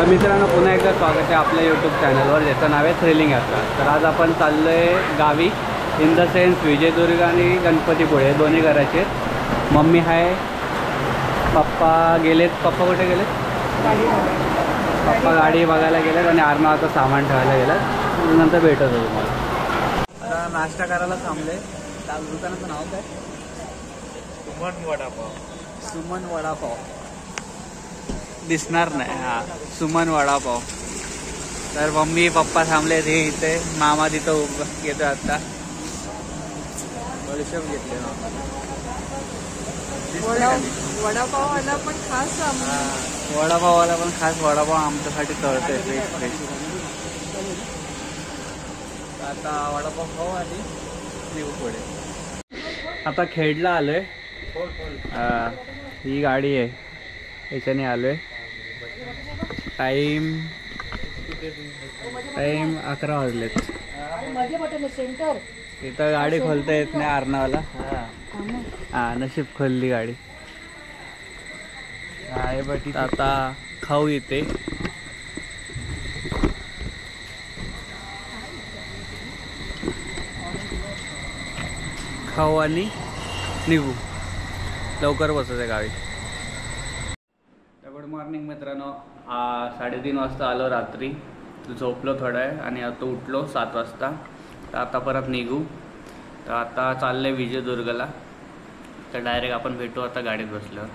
मित्रांनो, पुन्हा एकदा स्वागत आहे आपल्या यूट्यूब चॅनलवर, ज्याचं नाव आहे थ्रिलिंग यात्रा. तर आज आपण चाललो आहे गावी, इन द सेन्स विजयदुर्ग आणि गणपतीपुळे दोन्ही घराचे. मम्मी आहे, पप्पा गेलेत. पप्पा कुठे गेलेत? पप्पा गाडी बघायला गेलेत आणि आर्मा आता सामान ठेवायला गेलात. नंतर भेटत होतो तुम्हाला. आता नाश्ता करायला थांबले. दुकानाचं नाव काय? सुमन वडापाव. सुमन वडापाव दिसणार नाही. हा, सुमन वडापाव. तर मम्मी पप्पा थांबले ते इथे. मामा तिथं घेतो आता. बडीशेप घेतले ना. वडापाववाला पण खास. वडापाववाला पण खास वडापाव आमच्यासाठी तळतोय फ्रेश फ्रेश. आता वडापाव खाऊ आणि येऊ पुढे. आता खेडला आलोय. ही गाडी आहे, याच्याने आलोय. टाइम 11 वाजलेत. इथं गाडी खोलता येत नाही अर्नावाला. हा, नशीब खोलली गाडी. आता खाऊ येते. खाऊ आणि निघू. लवकर बसायचं आहे गावी. गुड मॉर्निंग मित्रांनो. 3:30 वाजता आलो रात्री. झोपलो थोडं आहे आणि आता उठलो 7 वाजता. तर आता परत निघू. तर आता चाललं आहे विजयदुर्गला. तर डायरेक्ट आपण भेटू आता गाडीत बसल्यावर.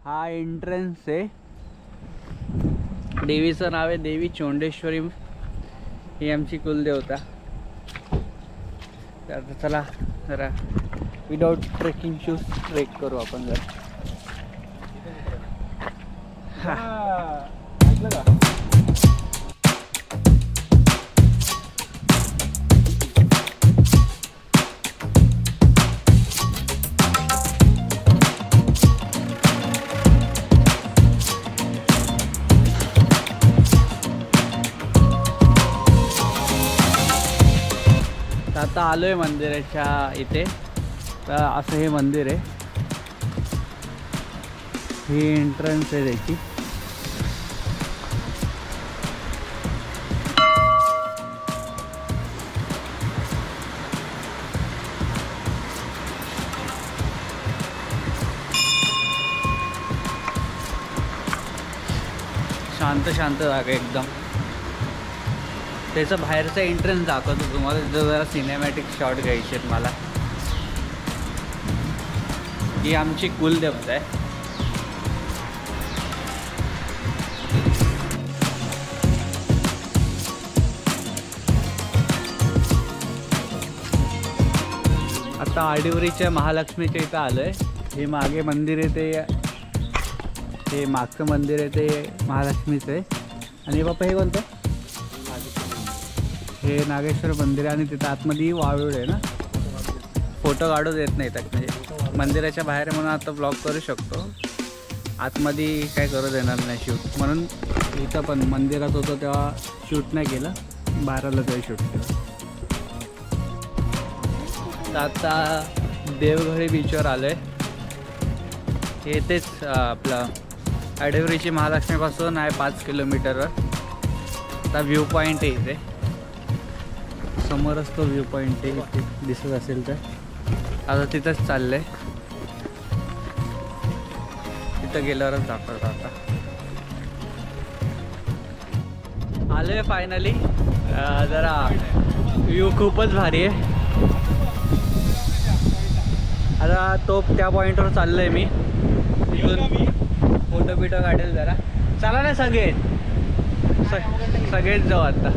हा एंट्रन्स आहे. देवीचं नाव आहे देवी चोंडेश्वरी. ही आमची कुलदेवता. तर आता चला जरा विदाउट ट्रेकिंग शूज ट्रेक करू आपण जरा. ऐकलं का? आता आलोय मंदिराच्या इथे. तर असं हे मंदिर आहे. ही एंट्रन्स आहे त्याची. शांत शांत जागा एकदम. त्याचं बाहेरचा एंट्रन्स दाखवतो तुम्हाला. जरा सिनेमॅटिक शॉट घ्यायचे आहेत मला. ही आमची कुलदेवता आहे. आता आडिवरीच्या महालक्ष्मीच्या इथं आलोय. हे मागे मंदिर आहे ते मागचं मंदिर आहे ते महालक्ष्मीचं आहे. आणि बाप्पा हे कोणतं? हे नागेश्वर मंदिर आहे. आणि तिथं आतमध्ये वाळूळ आहे ना. फोटो काढू देत नाही त्यात. म्हणजे मंदिराच्या बाहेर म्हणून आता ब्लॉग करू शकतो. आतमध्ये काय करू देणार नाही शूट. म्हणून इथं पण मंदिरात होतो तेव्हा शूट नाही केलं. 12ला तरी शूट केलं. तर आता देवघरी बीचवर आलो आहे. येथेच आपलं आडिवरीची महालक्ष्मीपासून आहे 5 किलोमीटरवर. आता व्ह्यू पॉईंट आहे इथे. समोरच तो व्ह्यू पॉईंट आहे. इथे दिसत असेल तर. आता तिथंच चाललं आहे. तिथं गेल्यावरच दाखवतो. आता आलो आहे फायनली. जरा व्ह्यू खूपच भारी आहे. आता तो त्या पॉईंटवर चाललो आहे मी. तिथून फोटो बिटो काढेल जरा. चला ना सगळेच जाऊ आता.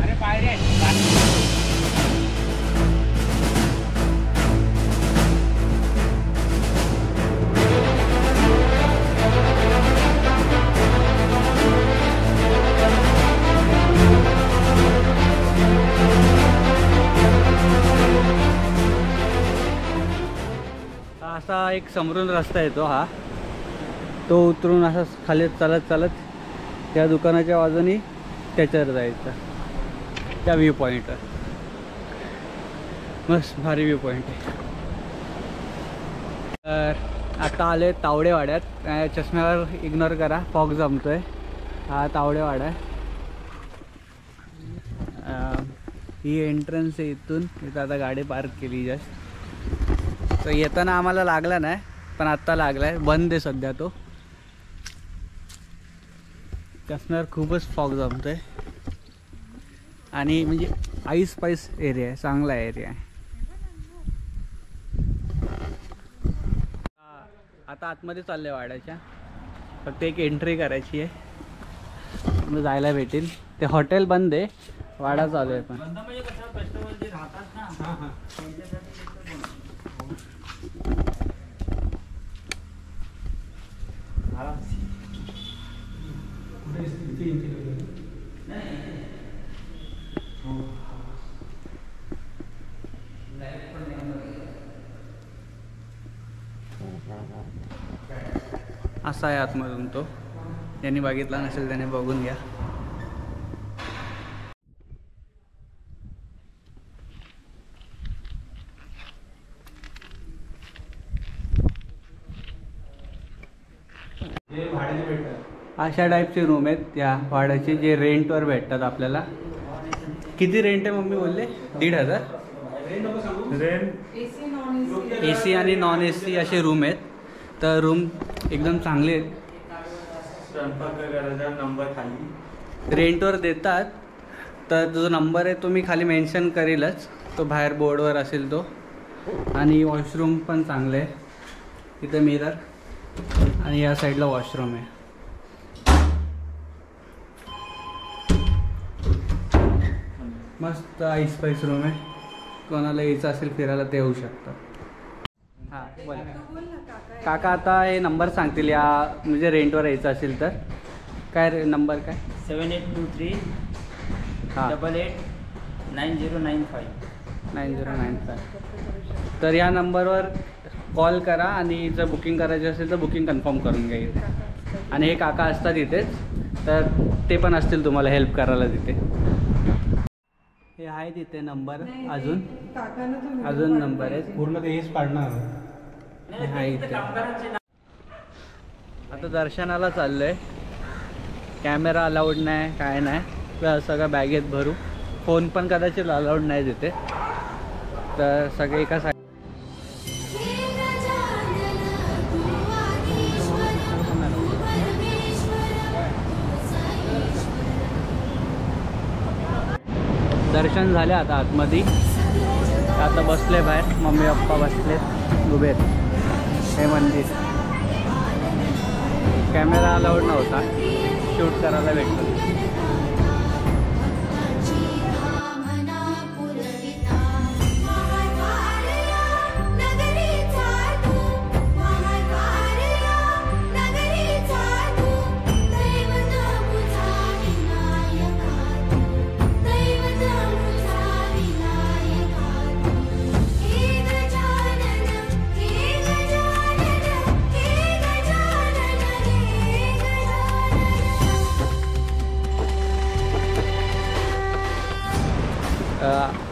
अरे पायरे असा एक समोरून रस्ता येतो. हा तो उतरून असा खाली चालत चालत त्या दुकानाच्या बाजूनी त्याच्यावर जायचं. त्या व्ह्यू पॉईंटवर मस्त भारी व्ह्यू पॉईंट आहे. तर आता आले तावडेवाड्यात. चष्म्यावर इग्नोर करा, फॉग जमतोय. हा तावडेवाडा आहे. ही एंट्रन्स आहे इथून. इथं आता गाडी पार्क केली जस्ट. तर येताना आम्हाला लागला नाही, पण आत्ता लागला आहे. बंद आहे सध्या तो. चष्म्यावर खूपच फॉग जमतोय आणि म्हणजे आईस पाईस एरिया आहे, चांगला एरिया आहे. आता आतमध्ये चाललंय वाड्याच्या. फक्त एक एंट्री करायची आहे, मग जायला भेटेल. ते हॉटेल बंद आहे, वाडा चालू आहे. पण असा आहे आतमधून तो. ज्यांनी बघितला नसेल त्याने बघून घ्या. अशा टाईपचे रूम आहेत या भाड्याचे, जे रेंटवर भेटतात आपल्याला. किती रेंट आहे मम्मी बोलले? 1,500 रेंट. AC आणि नॉन AC असे रूम आहेत. तर रूम एकदम चांगले आहेत. नंबर खाली रेंटवर देतात. तर जो नंबर आहे तो मी खाली मेन्शन करेलच, तो बाहेर बोर्डवर असेल तो. आणि वॉशरूम पण चांगलं आहे. इथं मिरर आणि या साईडला वॉशरूम आहे. मस्त आईस पाईस रूम आहे. कोणाला यायचं असेल फिरायला ते येऊ शकतं. हां बोला काका. आता हे नंबर सांगतील या, म्हणजे रेंटवर यायचं असेल तर. काय नंबर काय? 7823 हां 889095. 9095. तर या नंबरवर कॉल करा आणि जर बुकिंग करायची असेल तर बुकिंग कन्फर्म करून घ्या इथे. आणि हे काका असतात इथेच, तर ते पण असतील तुम्हाला हेल्प करायला तिथे. हे आहे तिथे नंबर. अजून नंबर आहेत पूर्ण. ते हेच पाडणार आहे इथे. आता दर्शनाला चाललो आहे. कॅमेरा अलाउड नाही, काय नाही. सगळं बॅगेत भरू. फोन पण कदाचित अलाउड नाही तिथे. तर सगळे एका साईड. दर्शन झाले आता आतमध्ये. आता बसले बाहेर. मम्मी पप्पा बसले उभे आहेत. हे मंदिर. कॅमेरा अलाउड नव्हता, शूट करायला भेटतो.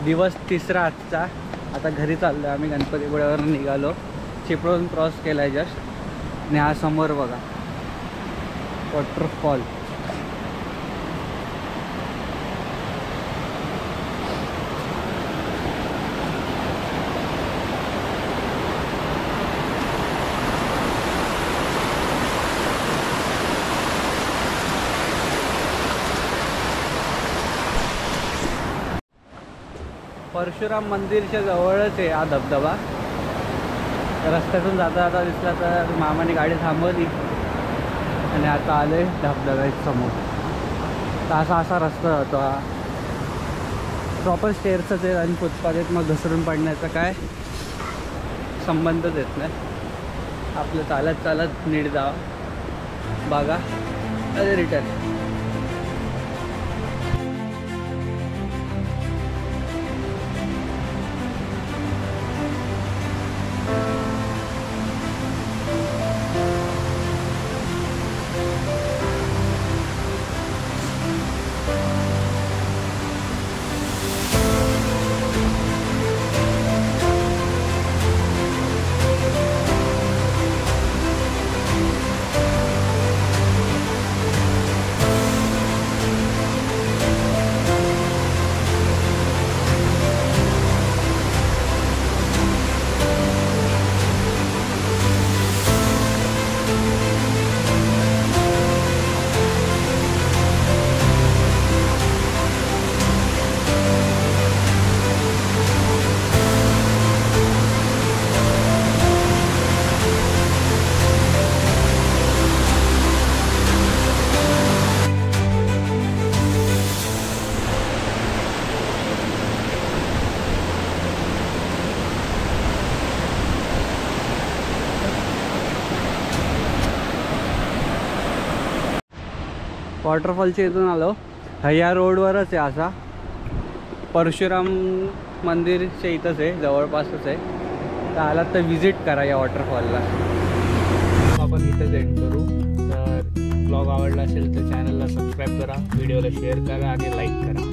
दिवस तिसरा आजचा. आता घरी चाललो आहे आम्ही. गणपतीपुळ्यावर निघालो. चिपळूण क्रॉस केला आहे जस्ट. आणि हा समोर बघा वॉटरफॉल. परशुराम मंदिरच्या जवळच आहे हा धबधबा. रस्त्यातून जाता जाता दिसला तर मामाने गाडी थांबवली आणि आता आले धबधब्याच्या समोर. तर असा रस्ता जातो हा. प्रॉपर स्टेअर्सच आहे आणि फुटपाथ आहेत. मग घसरून पडण्याचा काय संबंधच येत नाही. आपलं चालत चालत नीट जावं. बघा अरे रिटर्न. वॉटरफॉलच्या इथून आलो. ह्या रोडवरच आहे असा. परशुराम मंदिरच्या इथंच आहे, जवळपासच आहे. तर आला तर विजिट करा या वॉटरफॉलला. आपण इथंच एंड करू. तर ब्लॉग आवडला असेल तर चॅनलला सबस्क्राईब करा, व्हिडिओला शेअर करा आणि लाईक करा.